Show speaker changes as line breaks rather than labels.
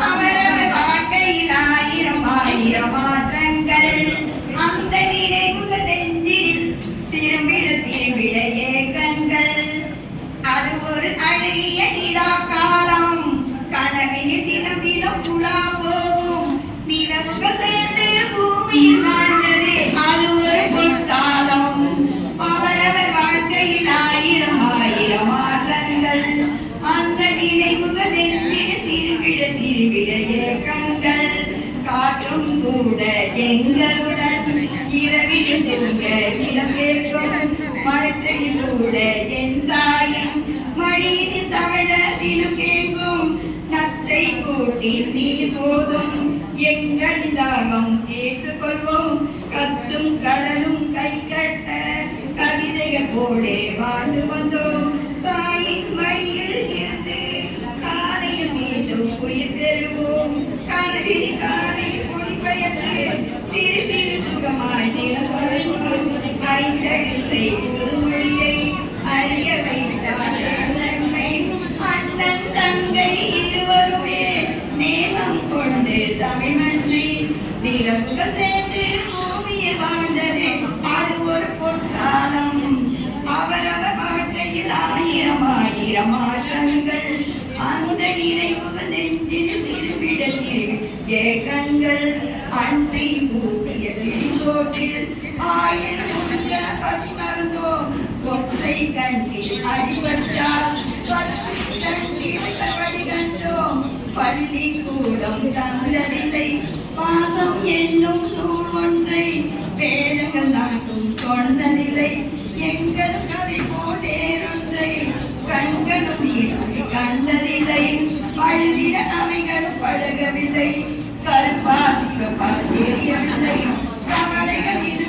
அவரவர் வாழ்க்கையில் ஆயிரம் ஆயிரம் மாற்றங்கள் அந்த நினைவுகள் நெஞ்சில் திரும்பிட திரும்பிட ஏக்கங்கள் அது ஒரு அழகிய நிலா காலம் கனவினில் தினம் தினம் புலா போகும் நிலவுகள் சேர்ந்து பூமியில் வாழ்ந்தது அது ஒரு பொற்காலம் அவரவர் வாழ்க்கையில் ஆயிரம் ஆயிரம் மாற்றங்கள் அந்த நினைவுகள் நெஞ்சில் திரும்பிட திரும்பிட ஏக்கங்கள் காற்றும் கூட எங்களுடன் இரவில் செல்க இடம் கேட்கும் மரத்தில் கூட என் தாயும் மடியில் தவழ தினம் கேட்கும் நத்தை கூட்டில் நீர் போதும் எங்கள் தாகம் தீர்த்து கொள்வோம் கத்தும் கடலும் கை கட்ட கவிதைகள் போலே வாழ்ந்து வந்தோம் தாயின் மடியில் இருந்து காலையில் மீண்டும் உயிர் பெறுவோம் காலையில் காலையில் ஒளிபெயர்த்து சிறு சிறு சுகமாய் நிலவருவோம் ஐந்தெழுத்தை புதுமொழியை அறிய வைத்தாலே நன்மை அண்ணன் தங்கை இருவருமே நேசம் கொண்டு தமிழ் மண்ணை நிலவுகள் சேர்ந்து பூமியை வாழ்ந்தது அது ஒரு பொற்காலம் அவரவர் வாழ்க்கையில் ஆயிரம் ஆயிரம் மாற்றங்கள் அந்த நினைவுகள் நெஞ்சில் திரும்பிட திரும்பி ஏகங்கள் அன்னை பூட்டிய பிடிச்சோட்டில் ஆயிரம் பசி மறந்தோம் ஒற்றை கண்ணில் அடிபட்டால் கண்ணீர் வழி கண்டோம் பள்ளி கூடம் தந்ததில்லை பாசம் என்னும் நூல் ஒன்றை வேதங்கள் நாட்டும் கொண்டதில்லை எங்கள் கதை போலேறொன்றை கண்களும் நீட்டி கண்டதில்லை பழுதிட அவைகளும் பழகவில்லை கருப்பா சிவப்பா தெரியவில்லை கவலைகள் இது